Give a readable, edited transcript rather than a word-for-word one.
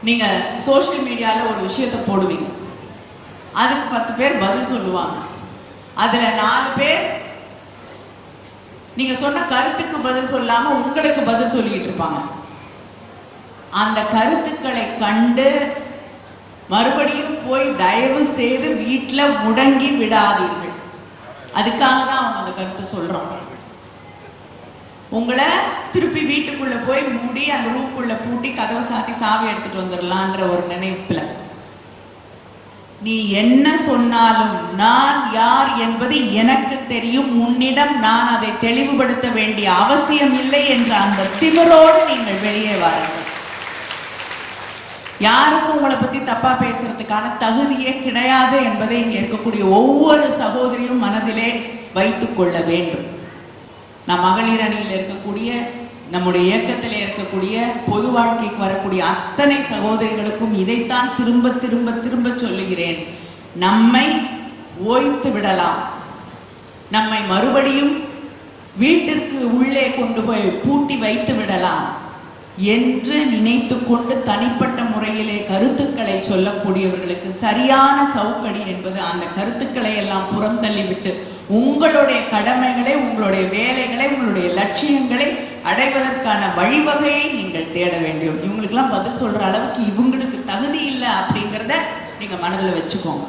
நீங்க சோஷியல் மீடியால ஒரு விஷயத்தை போடுவீங்க, அதுக்கு 10 பேர் பதில் சொல்லுவாங்க. அதுல 4 பேர் நீங்க சொன்ன கருத்துக்கு பதில் சொல்லாம உங்களுக்கு பதில் சொல்லிட்டு இருப்பாங்க. அந்த கருத்துக்களை கண்டு மறுபடியும் போய் தயவு செய்து வீட்டில் முடங்கி விடாதீர்கள். அதுக்காக தான் அவங்க அந்த கருத்தை சொல்றாங்க. உங்களை திருப்பி வீட்டுக்குள்ள போய் மூடி அந்த ரூம்குள்ள பூட்டி கதவை சாத்தி சாவி எடுத்துட்டு வந்துடலான்ற ஒரு நினைப்புல நீ என்ன சொன்னாலும் நான் யார் என்பது எனக்கு தெரியும், உன்னிடம் நான் அதை தெளிவுபடுத்த வேண்டிய அவசியம் இல்லை என்ற அந்த திமிரோடு நீங்கள் வெளியே வாருங்கள். யாருக்கும் உங்களை பத்தி தப்பா பேசுறதுக்கான தகுதியே கிடையாது என்பதை இங்க இருக்கக்கூடிய ஒவ்வொரு சகோதரியும் மனதிலே வைத்துக் கொள்ள வேண்டும். நம் மகளிர் அணியில் இருக்கக்கூடிய, நம்முடைய இயக்கத்திலே இருக்கக்கூடிய, பொது வாழ்க்கைக்கு வரக்கூடிய அத்தனை சகோதரிகளுக்கும் இதைத்தான் திரும்ப திரும்ப திரும்ப சொல்லுகிறேன். நம்மை ஓய்த்து விடலாம், நம்மை மறுபடியும் வீட்டிற்கு உள்ளே கொண்டு போய் பூட்டி வைத்து விடலாம் என்று நினைத்து கொண்டு தனிப்பட்ட முறையிலே கருத்துக்களை சொல்லக்கூடியவர்களுக்கு சரியான சவுக்கடி என்பது அந்த கருத்துக்களை எல்லாம் புறம் தள்ளிவிட்டு உங்களுடைய கடமைகளை, உங்களுடைய வேலைகளை, உங்களுடைய லட்சியங்களை அடைவதற்கான வழிவகையை நீங்கள் தேட வேண்டும். இவங்களுக்கெல்லாம் பதில் சொல்ற அளவுக்கு இவங்களுக்கு தகுதி இல்லை அப்படிங்கிறத நீங்க மனதில் வச்சுக்கோங்க.